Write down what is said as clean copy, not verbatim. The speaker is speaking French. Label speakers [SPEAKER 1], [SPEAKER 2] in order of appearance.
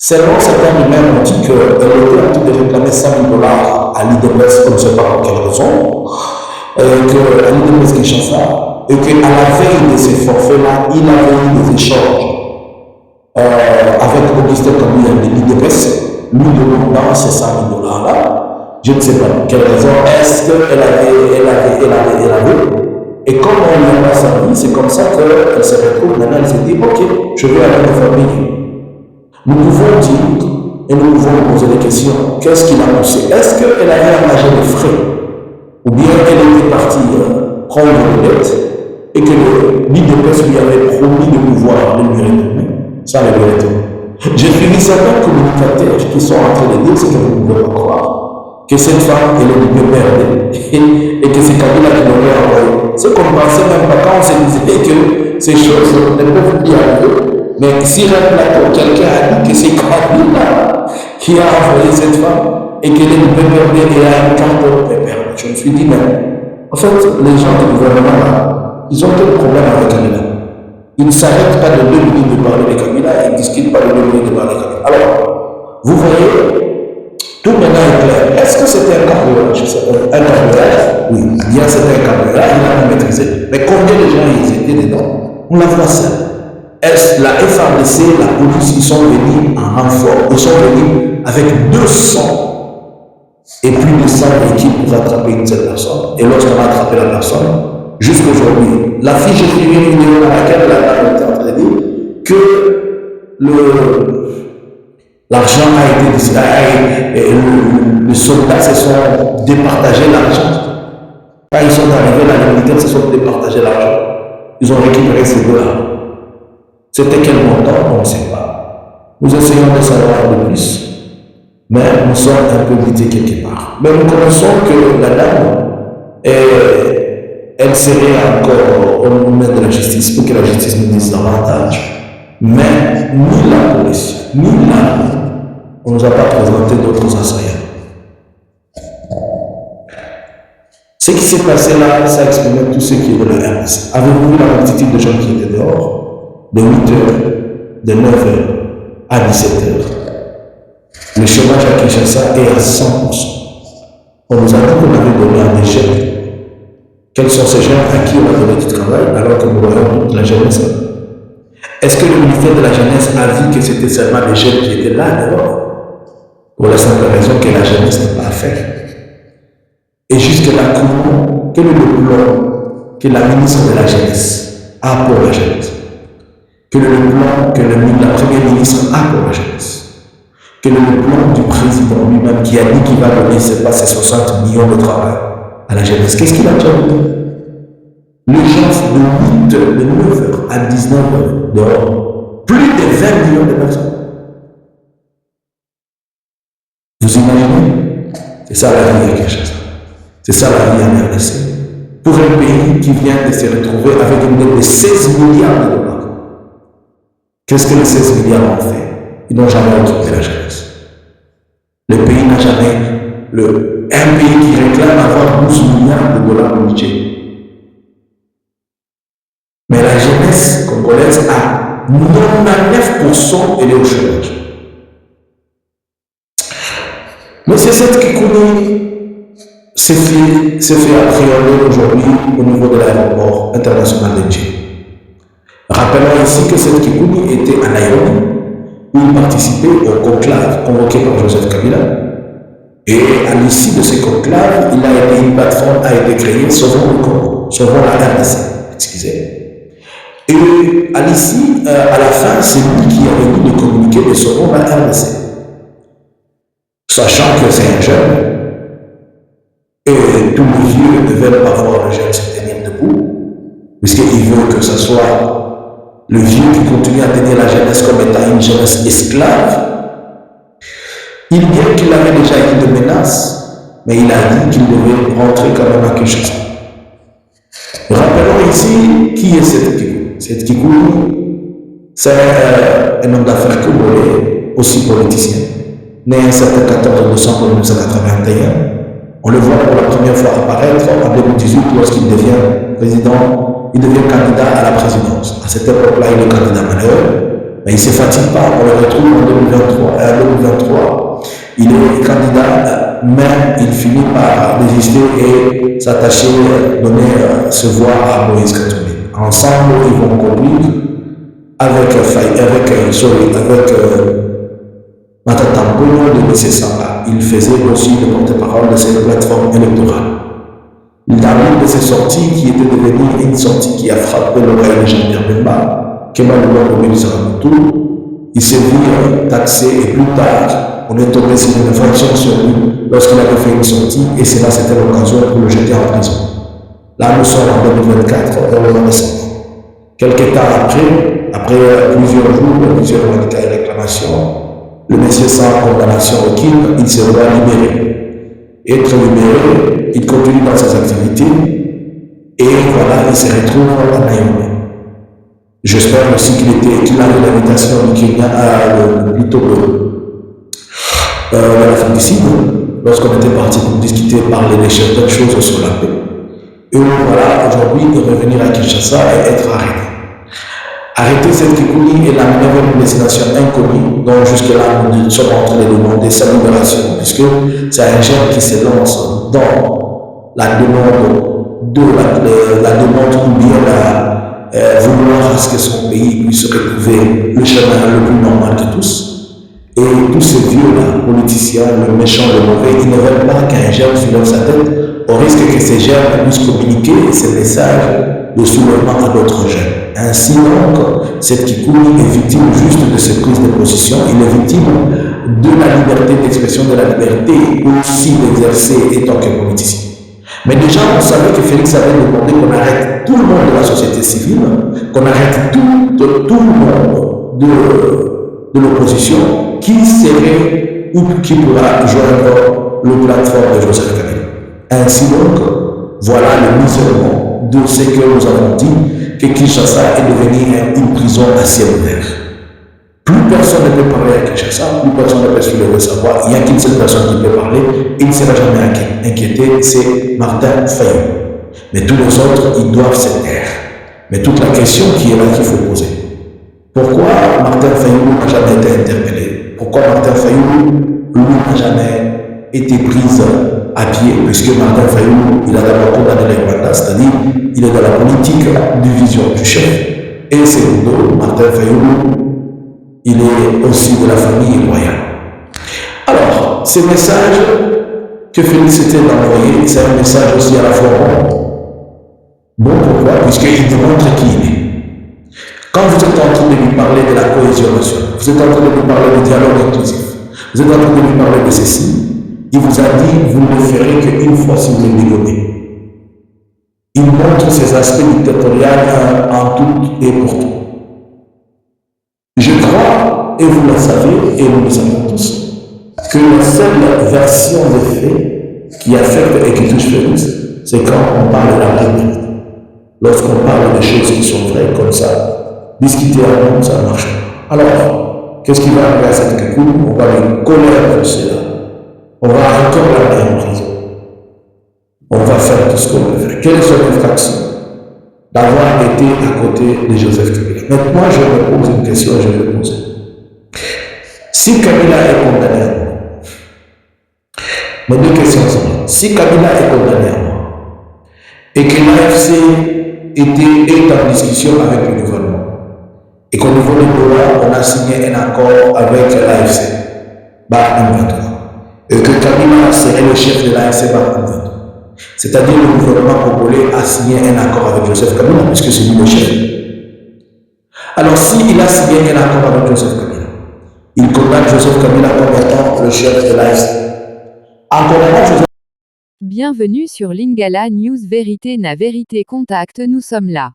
[SPEAKER 1] Seulement, certains rumeurs ont dit qu'elle était en train de réclamer 100 000 dollars à l'IDMS, on ne sait pas pour quelle raison, qu'à l'IDMS Kinshasa, et qu'à la veille de ces forfaits-là, il avait eu des échanges avec Augustin Kabila de l'IDMS, lui demandant ces 100 000 dollars-là. Je ne sais pas pour quelle raison, est-ce qu'elle avait. Et comme on lui a pas servi, c'est comme ça qu'elle se retrouve maintenant, elle se dit, ok, je vais aller me faire payer. Nous pouvons dire, et nous pouvons poser des questions, qu'est-ce qui l'a poussé? Est-ce qu'elle avait engagé des frais? Ou bien elle était partie prendre une dette et que l'IDPS lui avait promis de pouvoir le lui retourner? Ça le lui retourner. J'ai suivi certains communicateurs qui sont en train de dire ce que vous ne pouvez pas croire, que cette femme, elle est du perdue et que c'est Kabila qui l'aurait envoyé. C'est qu'on ne pensait même pas quand on se disait que ces choses ne peuvent plus arriver. Mais si quelqu'un a dit que c'est Kabila qui a envoyé cette femme et qu'elle est du PPRD et a une carte de PPRD, je me suis dit, mais en fait, les gens du gouvernement là, ils ont quel problème avec Kabila? Ils ne s'arrêtent pas de 2 minutes de parler de Kabila et ils ne discutent pas de 2 minutes de parler de Kabila. Alors, vous voyez, tout maintenant est clair. Est-ce que c'était un cambriolage? Un cambriolage? Oui, bien c'était un cambriolage, il a maîtrisé. Mais combien de gens ils étaient dedans? On la voit seule. Est-ce la FARDC, la police, ils sont venus en renfort, ils sont venus avec 200 et plus de 100 équipes pour attraper une seule personne. Et lorsqu'on a attrapé la personne, jusqu'aujourd'hui, la fille, j'ai suivi une vidéo dans laquelle la dame était en train de dire que l'argent a été décidé, les soldats se sont départagés l'argent. Quand ils sont arrivés, les militaires se sont départagés l'argent. Ils ont récupéré ces $. C'était quel montant? On ne sait pas. Nous essayons de savoir de plus, mais nous sommes un peu guidés quelque part. Mais nous connaissons que la dame, elle serait encore au moment de la justice pour que la justice nous dise davantage. Mais ni la police, ni l'armée, on ne nous a pas présenté d'autres assaillants. Ce qui s'est passé là, ça exprimait tout ce qui est de la RDC. Avez-vous vu la multitude de gens qui étaient dehors? De 8h, de 9h à 17h. Le chômage à Kinshasa est à 100%. On nous a dit qu'on avait donné à des jeunes. Quels sont ces jeunes à qui on a donné du travail alors que nous voyons toute la jeunesse? Est-ce que le ministère de la Jeunesse a vu que c'était seulement les jeunes qui étaient là dehors? Pour la simple raison que la jeunesse n'a pas fait. Et jusque-là, quel est le plan que la ministre de la Jeunesse a pour la jeunesse? Quel est le plan que la première ministre a pour la jeunesse? Quel est le plan du président lui-même qui a dit qu'il va donner, c'est pas, ses 60 millions de travail à la jeunesse? Qu'est-ce qu'il a déjà donné? Les gens de 9h à 19h dehors, plus de 20 millions de personnes. Vous imaginez? C'est ça la vie à Kinshasa. C'est ça la vie en RDC. Pour un pays qui vient de se retrouver avec une dette de 16 milliards de dollars. Qu'est-ce que les 16 milliards ont fait? Ils n'ont jamais occupé la jeunesse. Le pays n'a jamais. Un pays qui réclame avoir 12 milliards de dollars de budget. Mais la jeunesse congolaise a 99% elle est au chômage. M. Seth Kikouni s'est fait appréhender aujourd'hui au niveau de l'aéroport international de Djibouti. Rappelons ici que Seth Kikouni était à Nairobi, où il participait au conclave convoqué par Joseph Kabila. Et à l'issue de ce conclave, une plateforme a été créée, Sauvons le Congo, Sauvons la RDC, excusez. Et à l'issue, à la fin, c'est lui qui avait dit de communiquer de Sauvons la RDC. Sachant que c'est un jeune, et tous les vieux ne veulent pas voir le jeune se tenir debout, puisqu'il veut que ce soit le vieux qui continue à tenir la jeunesse comme étant une jeunesse esclave. Il vient qu'il avait déjà eu de menaces, mais il a dit qu'il devait rentrer quand même à Kinshasa. Rappelons ici qui est Seth Kikouni. Seth Kikouni, c'est un homme d'affaires congolais, aussi politicien, né un certain 14 décembre 1981. On le voit pour la première fois apparaître en 2018 lorsqu'il devient président, il devient candidat à la présidence. À cette époque-là, il est candidat malheureux, Mais il ne se fatigue pas, on le retrouve en 2023. Et en 2023, il est candidat, mais il finit par désister et s'attacher, donner, se voir à Moïse Katumbi. Ensemble, ils vont conduire avec Matatambo de M. Samba. Il faisait aussi le porte-parole de cette plateforme électorale. Dans l'une de ces sorties, qui était devenue une sortie qui a frappé l'oreille de Jean-Pierre Bemba, Kemal Louan Saramatou, il s'est vu taxé et plus tard, on est tombé sur une infraction sur lui lorsqu'il avait fait une sortie et cela c'était l'occasion pour le jeter en prison. Là, nous sommes en 2024, on décembre. Quelques temps après plusieurs jours, plusieurs réclamations, le monsieur sans condamnation aucune, il se doit libérer. Être libéré, il continue dans ses activités et voilà, il se retrouve à Naïrobi. J'espère aussi qu'il a eu l'invitation du Kenya, plutôt de l'Afrique du Sud, lorsqu'on était parti pour discuter, parler des certaines choses sur la paix. Et voilà, aujourd'hui, de revenir à Kinshasa et être arrêté. Arrêter cette Kikouni et l'amener vers une destination inconnue, dont jusque-là nous sommes en train de demander sa libération, puisque c'est un jeune qui se lance dans la demande ou bien vouloir à ce que son pays puisse retrouver le chemin le plus normal de tous. Et tous ces vieux-là, politiciens, le méchant, le mauvais, ils ne veulent pas qu'un jeune soulève sa tête, au risque que ces jeunes puissent communiquer ces messages de soulèvement à d'autres jeunes. Ainsi donc, cette Kikouni est victime juste de cette prise de position, il est victime de la liberté d'expression, de la liberté aussi d'exercer étant que politicien. Mais déjà, on savait que Félix avait demandé qu'on arrête tout le monde de la société civile, qu'on arrête tout le monde de l'opposition, qui serait ou qui pourra joindre le plateforme de Joseph Kabila. Ainsi donc, voilà le miserement de ce que nous avons dit, que Kinshasa est devenu une prison à ciel ouvert. Plus personne ne peut parler à Kinshasa, plus personne ne peut soulever sa voix. Il n'y a qu'une seule personne qui peut parler, il ne sera jamais inquiété, c'est Martin Fayulu. Mais tous les autres, ils doivent se taire. Mais toute la question qui est là qu'il faut poser. Pourquoi Martin Fayulu n'a jamais été interpellé? Pourquoi Martin Fayulu, lui, n'a jamais été pris à pied, puisque Martin Fayulu, il a d'abord condamné les Rwanda, c'est-à-dire il est dans la politique de vision du chef. Et c'est Martin Fayulu, il est aussi de la famille royale. Alors, ce message que Félix était d'envoyer, c'est un message aussi à la fois bon. Pourquoi? Puisqu'il démontre qui il est. Quand vous êtes en train de lui parler de la cohésion nationale, vous êtes en train de lui parler du dialogue inclusif, vous êtes en train de lui parler de ceci, il vous a dit, vous ne le ferez qu'une fois si vous le dégommez. Il montre ses aspects dictatoriaux en tout et pour tout. Je crois, et vous le savez, et nous le savons tous, que la seule version des faits qui affecte et qui touche Félix, c'est quand on parle de la vérité. Lorsqu'on parle de choses qui sont vraies comme ça, discuter à nous, ça marche. Alors, qu'est-ce qui va arriver à cette Kikouni? On va lui coller un procès là. On va encore l'amener en prison. On va faire tout ce qu'on veut faire. Quelle est son infraction? D'avoir été à côté de Joseph Kabila. Maintenant, je me pose une question et je vais poser. Si Kabila est condamné à mort, mes deux questions sont là. Si Kabila est condamné à mort, et que l'AFC est en discussion avec le gouvernement, et qu'au niveau de Doha, on a signé un accord avec l'AFC, et que Kabila serait le chef de l'AFC, c'est-à-dire le gouvernement congolais a signé un accord avec Joseph Kabila, puisque c'est lui le chef. Alors, s'il a signé un accord avec Joseph Kabila, il condamne Joseph Kabila comme étant le chef de l'AFC.
[SPEAKER 2] Bienvenue sur Lingala News Vérité na Vérité Contact, nous sommes là.